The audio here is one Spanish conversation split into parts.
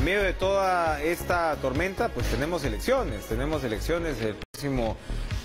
medio de toda esta tormenta, pues tenemos elecciones el próximo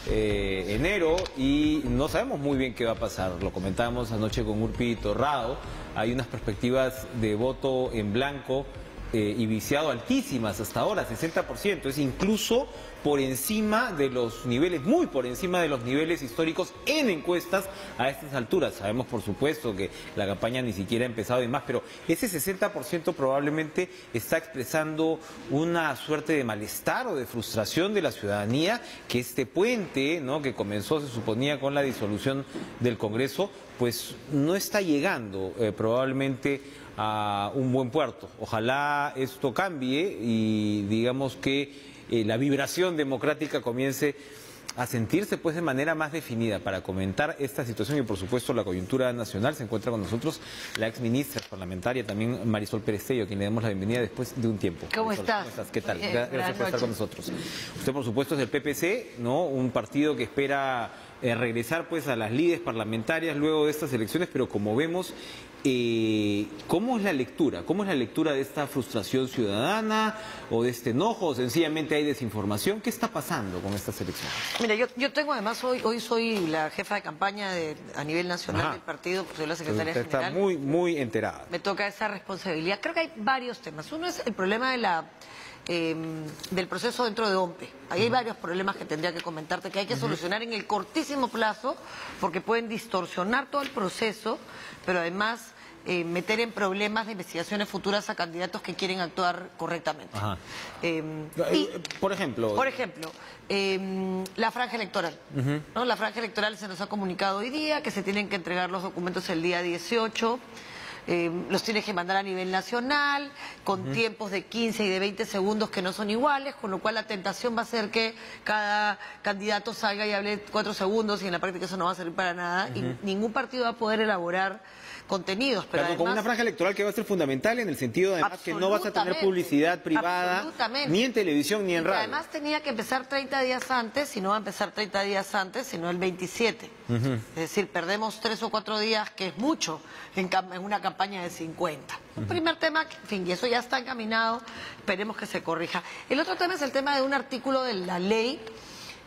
enero y no sabemos muy bien qué va a pasar. Lo comentábamos anoche con Urpi Torrado. Hay unas perspectivas de voto en blanco y viciado altísimas hasta ahora, 60%. Es incluso por encima de los niveles, muy por encima de los niveles históricos en encuestas a estas alturas. Sabemos, por supuesto, que la campaña ni siquiera ha empezado y más, pero ese 60% probablemente está expresando una suerte de malestar o de frustración de la ciudadanía, que este puente, ¿no?, que comenzó, se suponía, con la disolución del Congreso, pues no está llegando probablemente a un buen puerto. Ojalá esto cambie y digamos que la vibración democrática comience a sentirse pues de manera más definida. Para comentar esta situación y por supuesto la coyuntura nacional se encuentra con nosotros la exministra parlamentaria, también Marisol Perestello, a quien le damos la bienvenida después de un tiempo. ¿Cómo Marisol, estás? ¿cómo estás? ¿Qué tal? Gracias por estar con nosotros. Usted por supuesto es del PPC, ¿no? Un partido que espera regresar pues a las lides parlamentarias luego de estas elecciones, pero como vemos, ¿cómo es la lectura? ¿Cómo es la lectura de esta frustración ciudadana o de este enojo? ¿O sencillamente hay desinformación? ¿Qué está pasando con estas elecciones? Mira, yo tengo además, hoy soy la jefa de campaña a nivel nacional del partido, soy la secretaria Usted general. está muy enterada. Me toca esa responsabilidad. Creo que hay varios temas. Uno es el problema del proceso dentro de OMPE. Ahí hay varios problemas que tendría que comentarte, que hay que solucionar en el cortísimo plazo, porque pueden distorsionar todo el proceso, pero además meter en problemas de investigaciones futuras a candidatos que quieren actuar correctamente. Por ejemplo, la franja electoral. ¿No? La franja electoral se nos ha comunicado hoy día que se tienen que entregar los documentos el día 18. Los tienes que mandar a nivel nacional, con tiempos de 15 y de 20 segundos que no son iguales, con lo cual la tentación va a ser que cada candidato salga y hable 4 segundos y en la práctica eso no va a servir para nada y ningún partido va a poder elaborar contenidos. Pero claro, además, con una franja electoral que va a ser fundamental en el sentido además que no vas a tener publicidad privada ni en televisión ni en radio. Además tenía que empezar 30 días antes y no va a empezar 30 días antes sino el 27. Es decir, perdemos 3 o 4 días, que es mucho en una campaña de 50. Un primer tema, en fin, y eso ya está encaminado, esperemos que se corrija. El otro tema es el tema de un artículo de la ley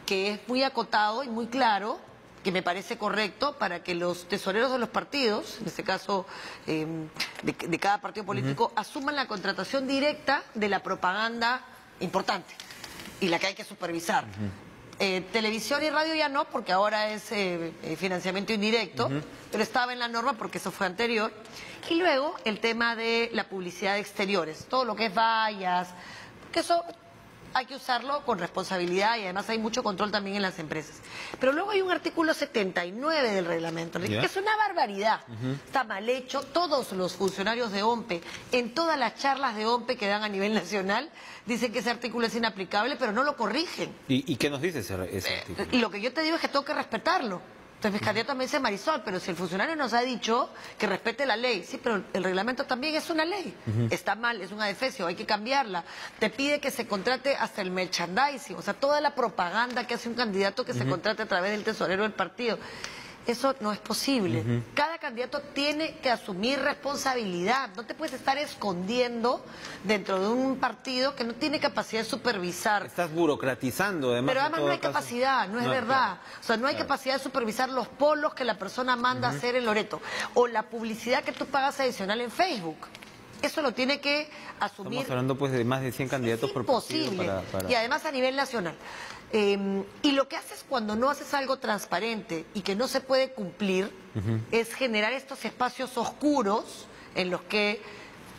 que es muy acotado y muy claro, que me parece correcto para que los tesoreros de los partidos, en este caso de cada partido político, asuman la contratación directa de la propaganda importante y la que hay que supervisar. Televisión y radio ya no, porque ahora es financiamiento indirecto, pero estaba en la norma porque eso fue anterior. Y luego el tema de la publicidad de exteriores, todo lo que es vallas, que eso hay que usarlo con responsabilidad y además hay mucho control también en las empresas. Pero luego hay un artículo 79 del reglamento, que es una barbaridad. Está mal hecho. Todos los funcionarios de OMPE, en todas las charlas de OMPE que dan a nivel nacional, dicen que ese artículo es inaplicable, pero no lo corrigen. ¿Y qué nos dice ese artículo? Y lo que yo te digo es que tengo que respetarlo. Entonces, mi candidato me dice Marisol, pero si el funcionario nos ha dicho que respete la ley, sí, pero el reglamento también es una ley. Está mal, es una defecio, hay que cambiarla. Te pide que se contrate hasta el merchandising, o sea, toda la propaganda que hace un candidato que se contrate a través del tesorero del partido. Eso no es posible. Cada candidato tiene que asumir responsabilidad. No te puedes estar escondiendo dentro de un partido que no tiene capacidad de supervisar. Estás burocratizando, además. Pero además no hay capacidad, no es verdad. O sea, no hay capacidad de supervisar los polos que la persona manda a hacer en Loreto. O la publicidad que tú pagas adicional en Facebook. Eso lo tiene que asumir. Estamos hablando pues de más de 100 candidatos por partido. Y además a nivel nacional. Y lo que haces cuando no haces algo transparente y que no se puede cumplir es generar estos espacios oscuros en los que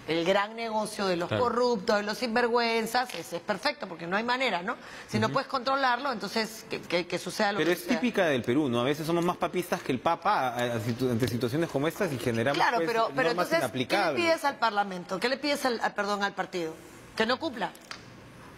el gran negocio de los corruptos, de los sinvergüenzas, es perfecto porque no hay manera, ¿no? Si no puedes controlarlo, entonces que suceda lo que Pero sea. es típica del Perú, ¿no? A veces somos más papistas que el Papa ante situaciones como estas y generamos pero normas entonces, inaplicables. ¿qué le pides al Parlamento? ¿Qué le pides al partido? Que no cumpla.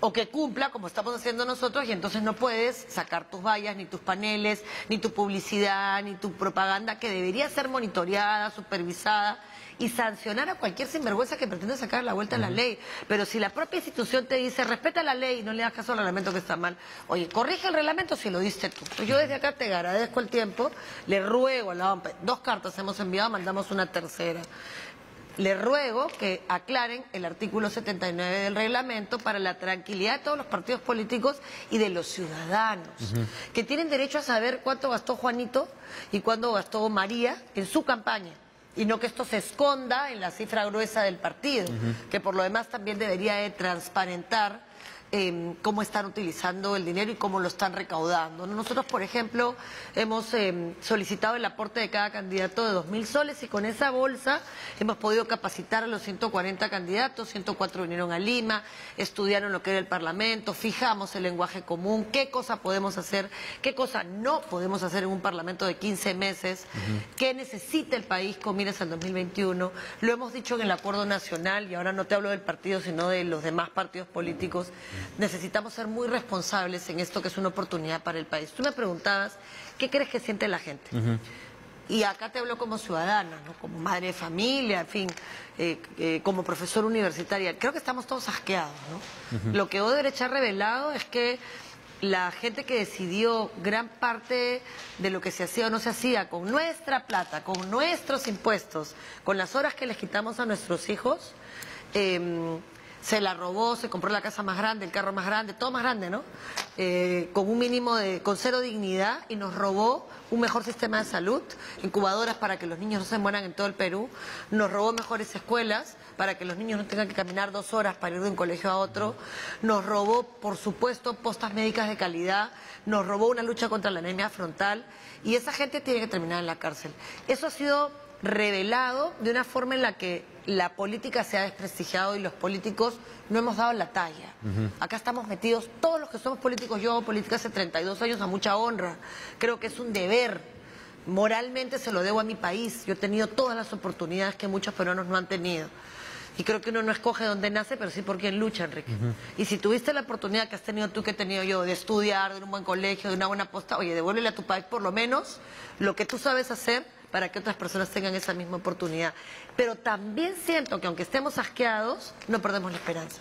O que cumpla como estamos haciendo nosotros y entonces no puedes sacar tus vallas, ni tus paneles, ni tu publicidad, ni tu propaganda que debería ser monitoreada, supervisada y sancionar a cualquier sinvergüenza que pretenda sacar la vuelta a la ley. Pero si la propia institución te dice respeta la ley y no le das caso al reglamento que está mal, oye, corrige el reglamento si lo diste tú. Pues yo desde acá te agradezco el tiempo, le ruego a la OMPE, 2 cartas hemos enviado, mandamos una tercera. le ruego que aclaren el artículo 79 del reglamento para la tranquilidad de todos los partidos políticos y de los ciudadanos, que tienen derecho a saber cuánto gastó Juanito y cuánto gastó María en su campaña. Y no que esto se esconda en la cifra gruesa del partido, que por lo demás también debería de transparentar cómo están utilizando el dinero y cómo lo están recaudando. Nosotros, por ejemplo, hemos solicitado el aporte de cada candidato de 2.000 soles y con esa bolsa hemos podido capacitar a los 140 candidatos, 104 vinieron a Lima, estudiaron lo que era el Parlamento, fijamos el lenguaje común, qué cosa podemos hacer, qué cosa no podemos hacer en un Parlamento de 15 meses, qué necesita el país con miras al 2021. Lo hemos dicho en el Acuerdo Nacional, y ahora no te hablo del partido, sino de los demás partidos políticos. Necesitamos ser muy responsables en esto que es una oportunidad para el país. Tú me preguntabas, ¿qué crees que siente la gente? Y acá te hablo como ciudadana, ¿no? Como madre de familia, en fin, como profesora universitaria. Creo que estamos todos asqueados, ¿no? Lo que Odebrecht ha revelado es que la gente que decidió gran parte de lo que se hacía o no se hacía con nuestra plata, con nuestros impuestos, con las horas que les quitamos a nuestros hijos, se la robó, se compró la casa más grande, el carro más grande, todo más grande, ¿no? Con un mínimo con cero dignidad, y nos robó un mejor sistema de salud, incubadoras para que los niños no se mueran en todo el Perú, nos robó mejores escuelas para que los niños no tengan que caminar 2 horas para ir de un colegio a otro, nos robó, por supuesto, postas médicas de calidad, nos robó una lucha contra la anemia frontal, y esa gente tiene que terminar en la cárcel. Eso ha sido revelado de una forma en la que la política se ha desprestigiado y los políticos no hemos dado la talla. Acá estamos metidos, todos los que somos políticos, yo hago política hace 32 años a mucha honra, creo que es un deber, moralmente se lo debo a mi país, yo he tenido todas las oportunidades que muchos peruanos no han tenido. Y creo que uno no escoge dónde nace, pero sí por quién lucha, Enrique. Y si tuviste la oportunidad que has tenido tú, que he tenido yo, de estudiar, de un buen colegio, de una buena posta, oye, devuélvele a tu país por lo menos lo que tú sabes hacer para que otras personas tengan esa misma oportunidad. Pero también siento que aunque estemos asqueados, no perdemos la esperanza.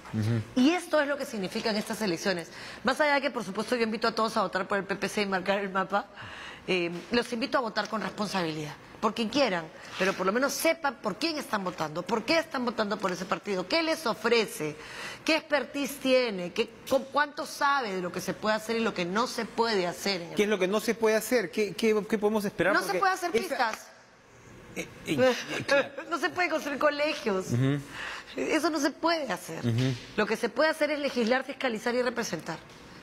Y esto es lo que significan estas elecciones. Más allá de que, por supuesto, yo invito a todos a votar por el PPC y marcar el mapa, los invito a votar con responsabilidad, por quien quieran, pero por lo menos sepan por quién están votando, por qué están votando por ese partido, qué les ofrece, qué expertise tiene, cuánto sabe de lo que se puede hacer y lo que no se puede hacer. ¿Qué es lo que no se puede hacer? ¿Qué podemos esperar? No se puede hacer pistas. No se puede construir colegios. Eso no se puede hacer. Lo que se puede hacer es legislar, fiscalizar y representar.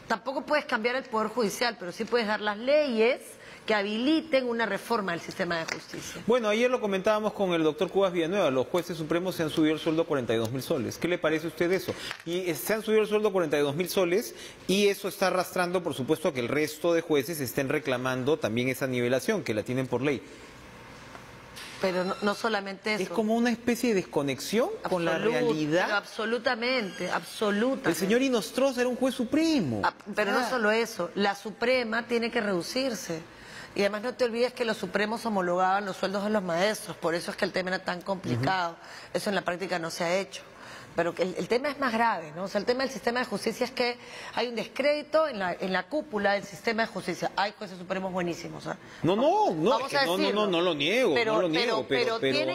Tampoco puedes cambiar el Poder Judicial, pero sí puedes dar las leyes que habiliten una reforma del sistema de justicia. Bueno, ayer lo comentábamos con el doctor Cubas Villanueva, los jueces supremos se han subido el sueldo a 42.000 soles. ¿Qué le parece a usted eso? Y se han subido el sueldo a 42.000 soles y eso está arrastrando, por supuesto, a que el resto de jueces estén reclamando también esa nivelación, que la tienen por ley. Pero no solamente eso. Es como una especie de desconexión con la realidad. Absolutamente, absolutamente. El señor Inostroza era un juez supremo. Pero no solo eso, la Suprema tiene que reducirse. Y además no te olvides que los supremos homologaban los sueldos de los maestros, por eso es que el tema era tan complicado. Eso en la práctica no se ha hecho. Pero que el tema es más grave, ¿no? O sea, el tema del sistema de justicia es que hay un descrédito en la cúpula del sistema de justicia. Hay jueces supremos buenísimos, ¿eh? No lo niego, pero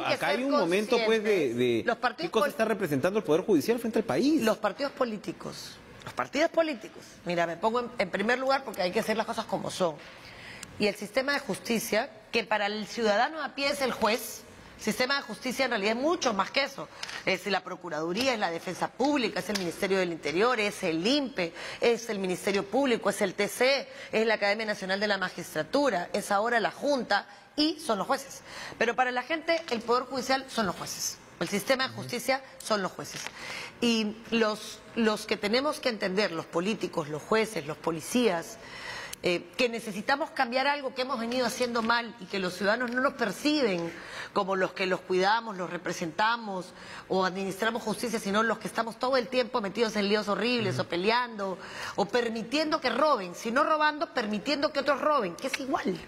acá hay un momento, pues, de qué cosa está representando el Poder Judicial frente al país. Los partidos políticos, mira, me pongo en primer lugar porque hay que hacer las cosas como son. Y el sistema de justicia, que para el ciudadano a pie es el juez. El sistema de justicia en realidad es mucho más que eso. Es la Procuraduría, es la Defensa Pública, es el Ministerio del Interior, es el INPE, es el Ministerio Público, es el TC, es la Academia Nacional de la Magistratura, es ahora la Junta y son los jueces. Pero para la gente el Poder Judicial son los jueces. El sistema de justicia son los jueces. Y los que tenemos que entender, los políticos, los jueces, los policías, que necesitamos cambiar algo que hemos venido haciendo mal y que los ciudadanos no nos perciben como los que los cuidamos, los representamos o administramos justicia, sino los que estamos todo el tiempo metidos en líos horribles o peleando o permitiendo que roben, si no robando, permitiendo que otros roben, que es igual,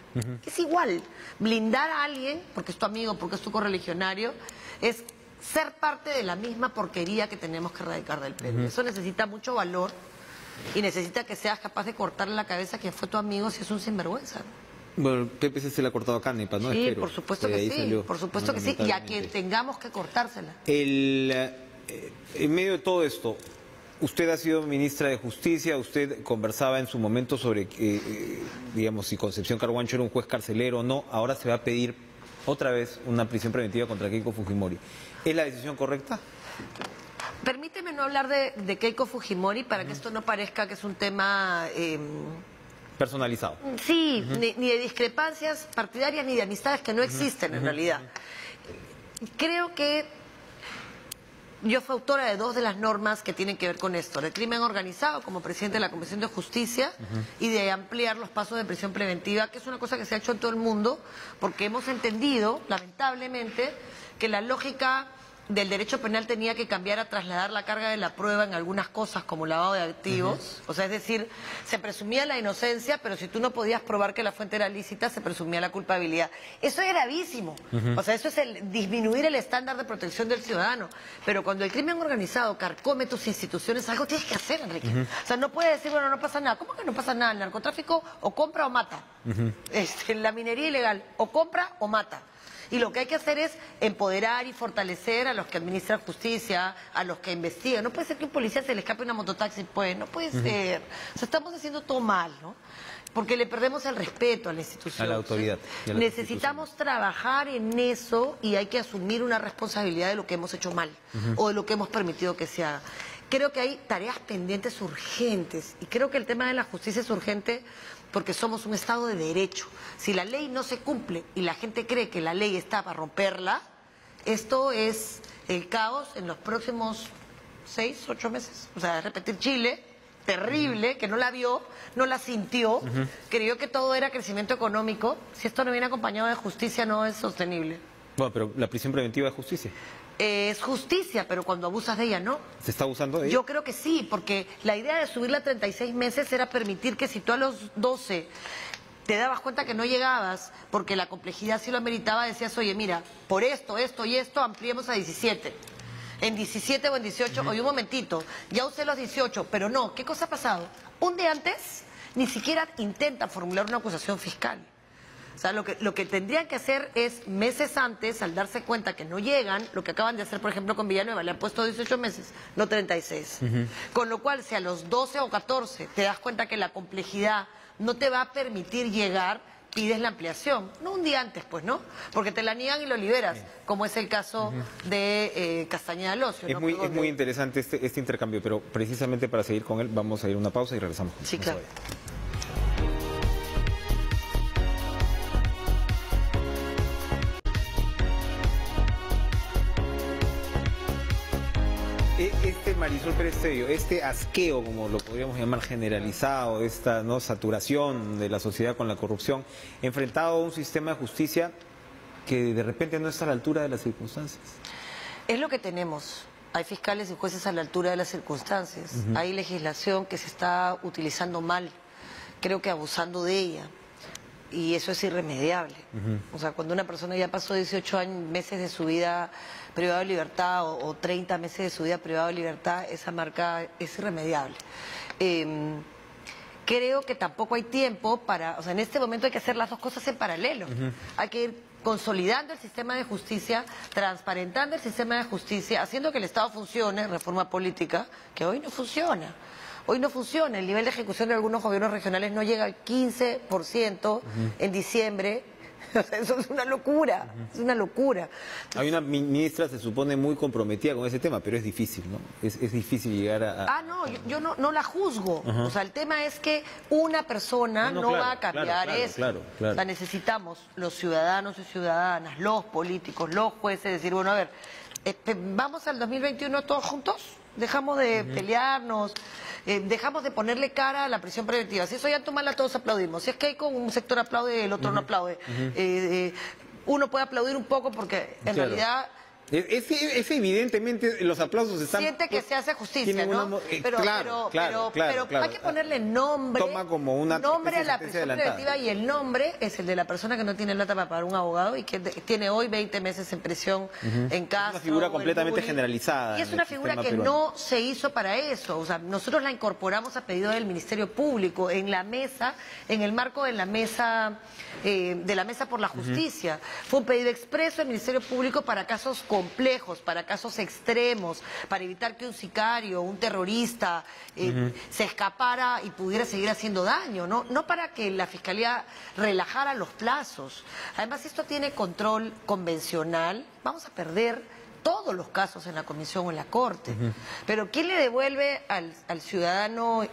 que es igual. Blindar a alguien, porque es tu amigo, porque es tu correligionario, es ser parte de la misma porquería que tenemos que erradicar del Perú. Eso necesita mucho valor. Y necesita que seas capaz de cortarle la cabeza a quien fue tu amigo si es un sinvergüenza. Bueno, PPC se le ha cortado a Canepa, ¿no? Sí, Espero. por supuesto De que ahí sí, salió, por supuesto que sí, y a quien tengamos que cortársela. En medio de todo esto, usted ha sido ministra de Justicia, usted conversaba en su momento sobre, digamos, si Concepción Carhuancho era un juez carcelero o no, ahora se va a pedir otra vez una prisión preventiva contra Keiko Fujimori. ¿Es la decisión correcta? Permíteme no hablar de Keiko Fujimori para que esto no parezca que es un tema... Personalizado. Sí, ni de discrepancias partidarias ni de amistades que no existen en realidad. Creo que yo fui autora de 2 de las normas que tienen que ver con esto, de crimen organizado como presidente de la Comisión de Justicia y de ampliar los pasos de prisión preventiva, que es una cosa que se ha hecho en todo el mundo, porque hemos entendido, lamentablemente, que la lógica del derecho penal tenía que cambiar a trasladar la carga de la prueba en algunas cosas como lavado de activos, o sea, es decir, se presumía la inocencia, pero si tú no podías probar que la fuente era lícita, se presumía la culpabilidad. Eso es gravísimo, o sea, eso es disminuir el estándar de protección del ciudadano, pero cuando el crimen organizado carcome tus instituciones, algo tienes que hacer, Enrique. O sea, no puedes decir, bueno, no pasa nada. ¿Cómo que no pasa nada? El narcotráfico o compra o mata. La minería ilegal o compra o mata. Y lo que hay que hacer es empoderar y fortalecer a los que administran justicia, a los que investigan. No puede ser que a un policía se le escape una mototaxi, pues, no puede ser. O sea, estamos haciendo todo mal, ¿no? Porque le perdemos el respeto a la institución. A la autoridad. Necesitamos trabajar en eso y hay que asumir una responsabilidad de lo que hemos hecho mal o de lo que hemos permitido que se haga. Creo que hay tareas pendientes urgentes y creo que el tema de la justicia es urgente porque somos un Estado de derecho. Si la ley no se cumple y la gente cree que la ley está para romperla, esto es el caos en los próximos 6, 8 meses. O sea, repetir Chile, terrible, que no la vio, no la sintió, creyó que todo era crecimiento económico. Si esto no viene acompañado de justicia, no es sostenible. Bueno, pero la prisión preventiva es justicia. Es justicia, pero cuando abusas de ella, ¿no? ¿Se está abusando de ella? Yo creo que sí, porque la idea de subirla a 36 meses era permitir que si tú a los 12 te dabas cuenta que no llegabas, porque la complejidad sí lo ameritaba, decías, oye, mira, por esto, esto y esto, ampliemos a 17. En 17 o en 18, oye, un momentito, ya usé los 18, pero no, ¿qué cosa ha pasado? Un día antes, ni siquiera intenta formular una acusación fiscal. O sea, lo que tendrían que hacer es, meses antes, al darse cuenta que no llegan, lo que acaban de hacer, por ejemplo, con Villanueva, le han puesto 18 meses, no 36. Con lo cual, si a los 12 o 14 te das cuenta que la complejidad no te va a permitir llegar, pides la ampliación. No un día antes, pues, ¿no? Porque te la niegan y lo liberas, como es el caso de Castañeda Locio. Es, ¿no? muy, es muy interesante este intercambio, pero precisamente para seguir con él vamos a ir a una pausa y regresamos. Sí, claro. Marisol Pérez Tello, este asqueo, como lo podríamos llamar generalizado, esta no saturación de la sociedad con la corrupción, enfrentado a un sistema de justicia que de repente no está a la altura de las circunstancias. Es lo que tenemos. Hay fiscales y jueces a la altura de las circunstancias. Hay legislación que se está utilizando mal, creo que abusando de ella. Y eso es irremediable. O sea, cuando una persona ya pasó 18 meses de su vida privada de libertad o 30 meses de su vida privada de libertad, esa marca es irremediable. Creo que tampoco hay tiempo para... O sea, en este momento hay que hacer las dos cosas en paralelo. Hay que ir consolidando el sistema de justicia, transparentando el sistema de justicia, haciendo que el Estado funcione, reforma política, que hoy no funciona. Hoy no funciona, el nivel de ejecución de algunos gobiernos regionales no llega al 15% en diciembre. O sea, eso es una locura, es una locura. Hay una ministra, se supone, muy comprometida con ese tema, pero es difícil, ¿no? Es difícil llegar a... No, yo no la juzgo. O sea, el tema es que una persona no claro, va a cambiar eso. Claro. O sea, necesitamos los ciudadanos y ciudadanas, los políticos, los jueces, decir, bueno, a ver, ¿vamos al 2021 todos juntos? Dejamos de pelearnos, dejamos de ponerle cara a la prisión preventiva. Si eso ya mala, todos aplaudimos. Si es que hay con un sector aplaude y el otro no aplaude. Uno puede aplaudir un poco porque en realidad Es evidentemente, los aplausos están... Siente que se hace justicia, ¿no? Claro, hay que ponerle nombre. Toma como una nombre a la prisión adelantada. preventiva, y el nombre es el de la persona que no tiene plata para pagar un abogado y que tiene hoy 20 meses en prisión en Castro. Es una figura completamente generalizada. Y es una figura que no se hizo para eso. O sea, nosotros la incorporamos a pedido del Ministerio Público en la mesa, en el marco de la mesa por la justicia. Fue un pedido expreso del Ministerio Público para casos complejos, para casos extremos, para evitar que un sicario, un terrorista se escapara y pudiera seguir haciendo daño, no para que la Fiscalía relajara los plazos. Además, esto tiene control convencional, vamos a perder todos los casos en la comisión o en la corte. Pero ¿quién le devuelve al ciudadano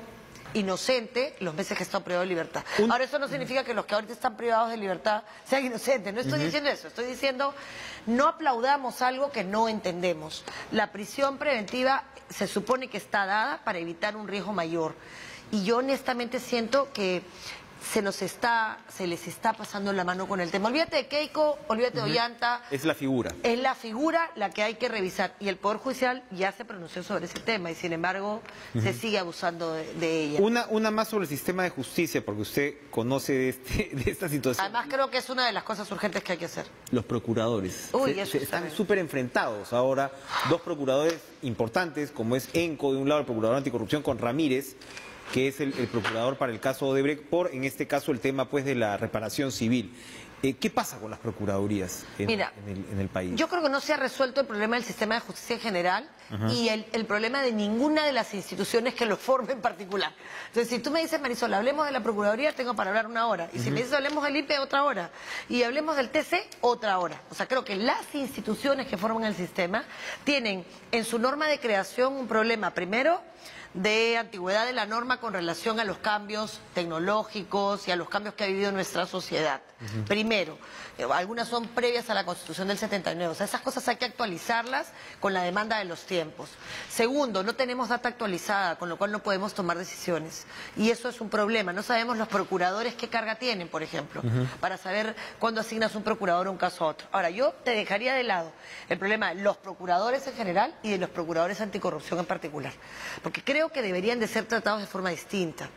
inocente los meses que está privado de libertad? Ahora, eso no significa que los que ahorita están privados de libertad sean inocentes, no estoy diciendo eso, estoy diciendo no aplaudamos algo que no entendemos. La prisión preventiva se supone que está dada para evitar un riesgo mayor, y yo honestamente siento que se les está pasando la mano con el tema. Olvídate de Keiko, olvídate de Ollanta. Es la figura. Es la figura la que hay que revisar. Y el Poder Judicial ya se pronunció sobre ese tema y, sin embargo, se sigue abusando de ella. Una más sobre el sistema de justicia, porque usted conoce de esta situación. Además, creo que es una de las cosas urgentes que hay que hacer. Los procuradores. Están súper súper enfrentados ahora. Dos procuradores importantes, como es ENCO, de un lado el procurador anticorrupción, con Ramírez, que es el procurador para el caso Odebrecht, por, en este caso, el tema pues de la reparación civil. ¿Qué pasa con las procuradurías en el país? Yo creo que no se ha resuelto el problema del sistema de justicia en general y el problema de ninguna de las instituciones que lo formen en particular. Entonces, si tú me dices, Marisol, hablemos de la Procuraduría, tengo para hablar 1 hora. Y si me dices, hablemos del INPE, otra hora. Y hablemos del TC, otra hora. O sea, creo que las instituciones que forman el sistema tienen en su norma de creación un problema, primero, de antigüedad de la norma con relación a los cambios tecnológicos y a los cambios que ha vivido nuestra sociedad. Primero, algunas son previas a la Constitución del 79, o sea, esas cosas hay que actualizarlas con la demanda de los tiempos. Segundo, no tenemos data actualizada, con lo cual no podemos tomar decisiones, y eso es un problema. No sabemos los procuradores qué carga tienen, por ejemplo, para saber cuándo asignas un procurador a un caso a otro. Ahora, yo te dejaría de lado el problema de los procuradores en general y de los procuradores anticorrupción en particular, porque creo que deberían de ser tratados de forma distinta.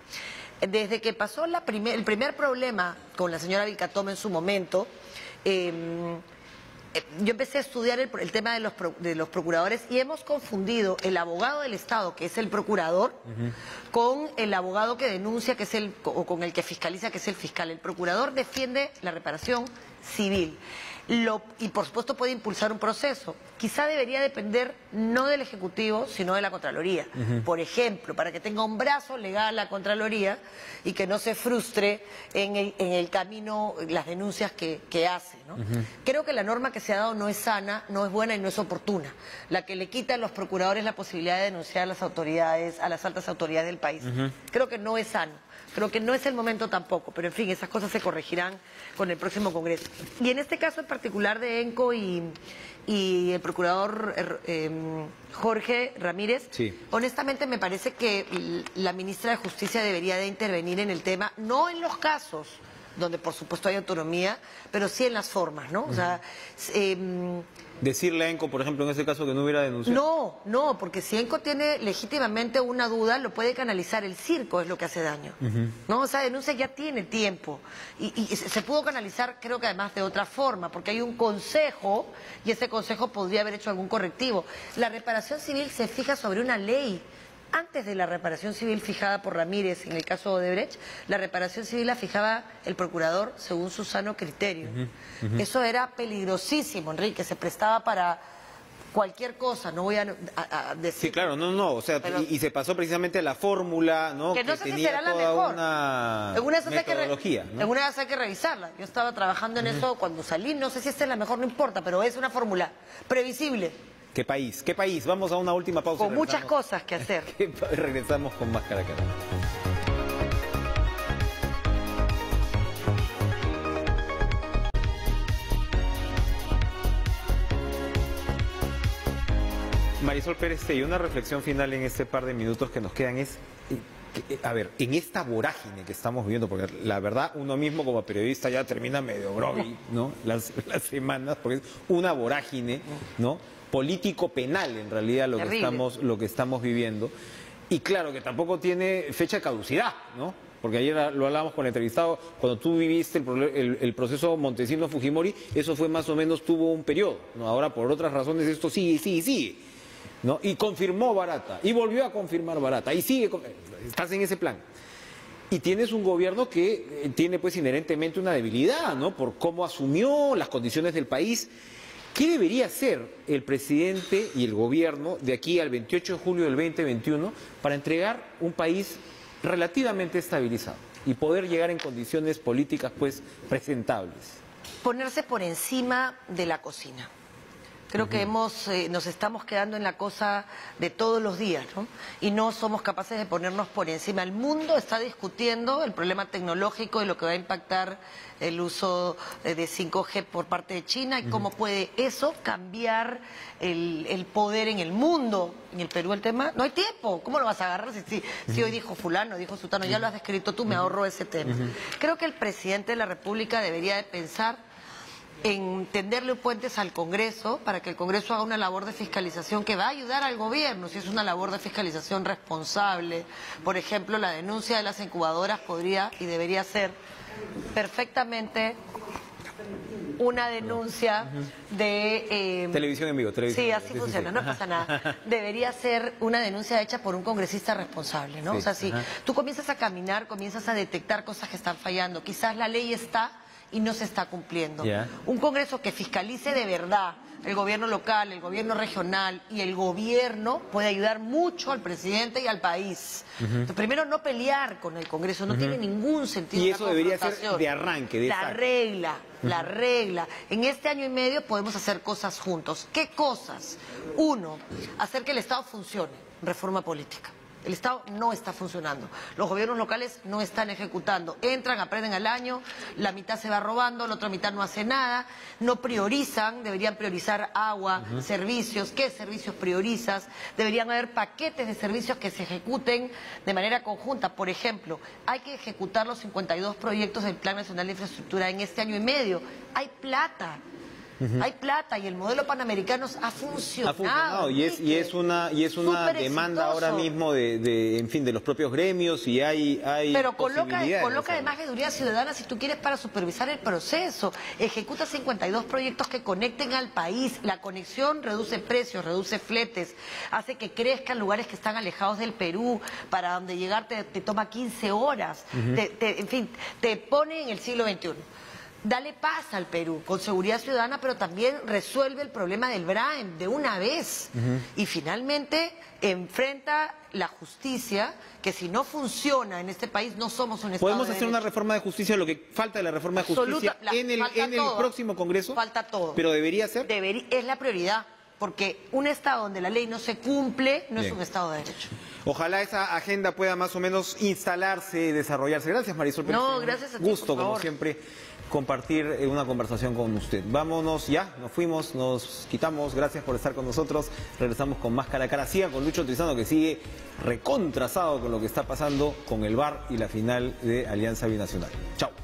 Desde que pasó el primer problema con la señora Vilcatoma en su momento, yo empecé a estudiar el tema de los procuradores, y hemos confundido el abogado del Estado, que es el procurador, con el abogado que denuncia, que es o con el que fiscaliza, que es el fiscal. El procurador defiende la reparación civil. Y por supuesto puede impulsar un proceso. Quizá debería depender no del Ejecutivo, sino de la Contraloría. Por ejemplo, para que tenga un brazo legal la Contraloría y que no se frustre en el camino las denuncias que hace, ¿no? Creo que la norma que se ha dado no es sana, no es buena y no es oportuna. La que le quita a los procuradores la posibilidad de denunciar a las autoridades, a las altas autoridades del país. Creo que no es sano. Creo que no es el momento tampoco, pero en fin, esas cosas se corregirán con el próximo Congreso. Y en este caso en particular de ENCO y el procurador Jorge Ramírez, honestamente me parece que la ministra de Justicia debería de intervenir en el tema, no en los casos donde por supuesto hay autonomía, pero sí en las formas, ¿no? O sea, decirle a ENCO, por ejemplo, en ese caso, que no hubiera denunciado. No, porque si ENCO tiene legítimamente una duda, lo puede canalizar. El circo es lo que hace daño, ¿no? O sea, denuncia ya tiene tiempo y se pudo canalizar, creo que además de otra forma, porque hay un consejo y ese consejo podría haber hecho algún correctivo. La reparación civil se fija sobre una ley. Antes de la reparación civil fijada por Ramírez en el caso de Odebrecht, la reparación civil la fijaba el procurador según su sano criterio. Eso era peligrosísimo, Enrique, se prestaba para cualquier cosa, no voy a decir... Sí, claro, o sea, pero, y se pasó precisamente a la fórmula, ¿no? Que no sé si será la mejor. Una metodología, ¿no? Alguna vez hay que revisarla. Yo estaba trabajando en eso cuando salí, no sé si esta es la mejor, no importa, pero es una fórmula previsible. ¿Qué país? ¿Qué país? Vamos a una última pausa. Con muchas cosas que hacer. Regresamos con más cara a cara. Marisol Pérez, y una reflexión final en este par de minutos que nos quedan es... A ver, en esta vorágine que estamos viviendo, porque la verdad uno mismo como periodista ya termina medio groggy, ¿no? Las semanas, porque es una vorágine, ¿no? Político-penal en realidad lo que estamos viviendo. Y claro que tampoco tiene fecha de caducidad, ¿no? Porque ayer lo hablábamos con el entrevistado, cuando tú viviste el proceso Montesinos-Fujimori, eso fue más o menos, tuvo un periodo, ¿no? Ahora por otras razones esto sigue, ¿no? Y confirmó Barata, y volvió a confirmar Barata, y sigue, estás en ese plan. Y tienes un gobierno que tiene pues inherentemente una debilidad, ¿no? Por cómo asumió las condiciones del país. ¿Qué debería hacer el presidente y el gobierno de aquí al 28 de julio del 2021 para entregar un país relativamente estabilizado y poder llegar en condiciones políticas pues presentables? Ponerse por encima de la cocina. Creo que nos estamos quedando en la cosa de todos los días, ¿no? Y no somos capaces de ponernos por encima. El mundo está discutiendo el problema tecnológico y lo que va a impactar el uso de 5G por parte de China y cómo puede eso cambiar el poder en el mundo. En el Perú el tema, no hay tiempo. ¿Cómo lo vas a agarrar si hoy dijo fulano, dijo sutano? Ya lo has descrito tú, me ahorro ese tema. Creo que el presidente de la República debería de pensar en tenderle puentes al Congreso para que el Congreso haga una labor de fiscalización que va a ayudar al gobierno, si es una labor de fiscalización responsable. Por ejemplo, la denuncia de las incubadoras podría y debería ser perfectamente una denuncia de... televisión en vivo, televisión. Sí, así funciona, no pasa nada. Debería ser una denuncia hecha por un congresista responsable, ¿no? Sí. O sea, si tú comienzas a caminar, comienzas a detectar cosas que están fallando, quizás la ley está y no se está cumpliendo. Un Congreso que fiscalice de verdad el gobierno local, el gobierno regional y el gobierno puede ayudar mucho al presidente y al país. Entonces, primero, no pelear con el Congreso, no tiene ningún sentido. Y eso debería ser de arranque. La regla. En este año y medio podemos hacer cosas juntos. ¿Qué cosas? Uno, hacer que el Estado funcione, reforma política. El Estado no está funcionando. Los gobiernos locales no están ejecutando. Entran, aprenden al año, la mitad se va robando, la otra mitad no hace nada, no priorizan, deberían priorizar agua, servicios. ¿Qué servicios priorizas? Deberían haber paquetes de servicios que se ejecuten de manera conjunta. Por ejemplo, hay que ejecutar los 52 proyectos del Plan Nacional de Infraestructura en este año y medio. Hay plata. Hay plata y el modelo Panamericano ha funcionado. Y es una demanda ahora mismo en fin, de los propios gremios y hay pero coloca además veeduría ciudadana si tú quieres para supervisar el proceso. Ejecuta 52 proyectos que conecten al país. La conexión reduce precios, reduce fletes, hace que crezcan lugares que están alejados del Perú, para donde llegar te toma 15 horas. En fin, te pone en el siglo XXI. Dale paz al Perú, con seguridad ciudadana, pero también resuelve el problema del BRAEM de una vez. Y finalmente enfrenta la justicia, que si no funciona en este país no somos un Estado ¿Podemos de hacer una reforma de justicia, lo que falta de la reforma de justicia en el próximo Congreso? Falta todo. ¿Pero debería ser? Es la prioridad, porque un Estado donde la ley no se cumple no es un Estado de Derecho. Ojalá esa agenda pueda más o menos instalarse, desarrollarse. Gracias, Marisol Pérez. No, gracias a ti, gusto, por favor. como siempre, compartir una conversación con usted. Vámonos ya, nos fuimos, nos quitamos. Gracias por estar con nosotros. Regresamos con más cara a cara. Sigan con Lucho Trizano, que sigue recontrasado con lo que está pasando con el VAR y la final de Alianza Binacional. Chao.